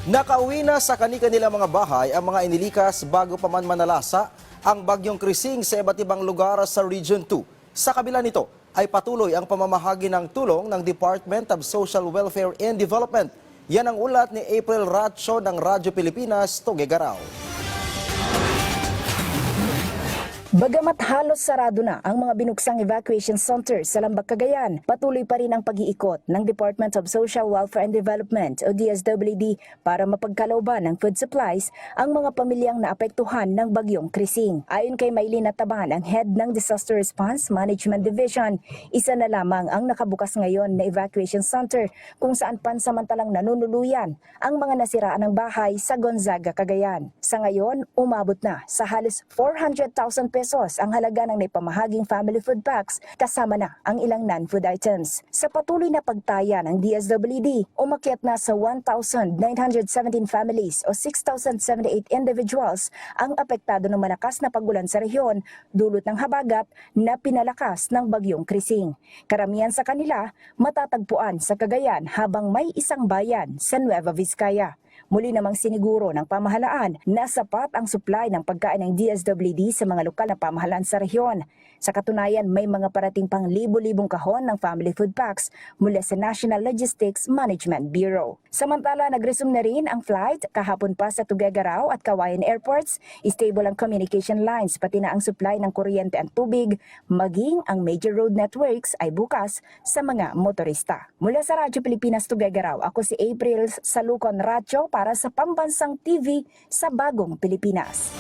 Nakauwi na sa kani-kanilang mga bahay ang mga inilikas bago pa man manalasa ang bagyong Krising sa iba't ibang lugar sa Region 2. Sa kabila nito ay patuloy ang pamamahagi ng tulong ng Department of Social Welfare and Development. Yan ang ulat ni April Ratio ng Radyo Pilipinas, Tuguegarao. Bagamat halos sarado na ang mga binuksang evacuation centers sa Lambak, Cagayan, patuloy pa rin ang pag-iikot ng Department of Social Welfare and Development o DSWD para mapagkalooban ng food supplies ang mga pamilyang naapektuhan ng bagyong Krising. Ayon kay Maylin Ataban, ang head ng Disaster Response Management Division, isa na lamang ang nakabukas ngayon na evacuation center kung saan pansamantalang nanunuluyan ang mga nasiraan ng bahay sa Gonzaga, Cagayan. Sa ngayon, umabot na sa halos 400,000 pesos ang halaga ng naipamahaging family food packs kasama na ang ilang non-food items. Sa patuloy na pagtaya ng DSWD, umakyat na sa 1,917 families o 6,078 individuals ang apektado ng malakas na pagulan sa rehiyon dulot ng habagat na pinalakas ng bagyong Krising. Karamihan sa kanila matatagpuan sa Cagayan habang may isang bayan sa Nueva Vizcaya. Muli namang siniguro ng pamahalaan na sapat ang supply ng pagkain ng DSWD sa mga lokal na pamahalaan sa rehiyon. Sa katunayan, may mga parating pang libo-libong kahon ng family food packs mula sa National Logistics Management Bureau. Samantala, nag-resume na rin ang flight kahapon pa sa Tuguegarao at Kawayan Airports. Stable ang communication lines pati na ang supply ng kuryente at tubig, maging ang major road networks ay bukas sa mga motorista. Mula sa Radyo Pilipinas Tuguegarao, ako si April Salucon Ratio para sa Pambansang TV sa Bagong Pilipinas.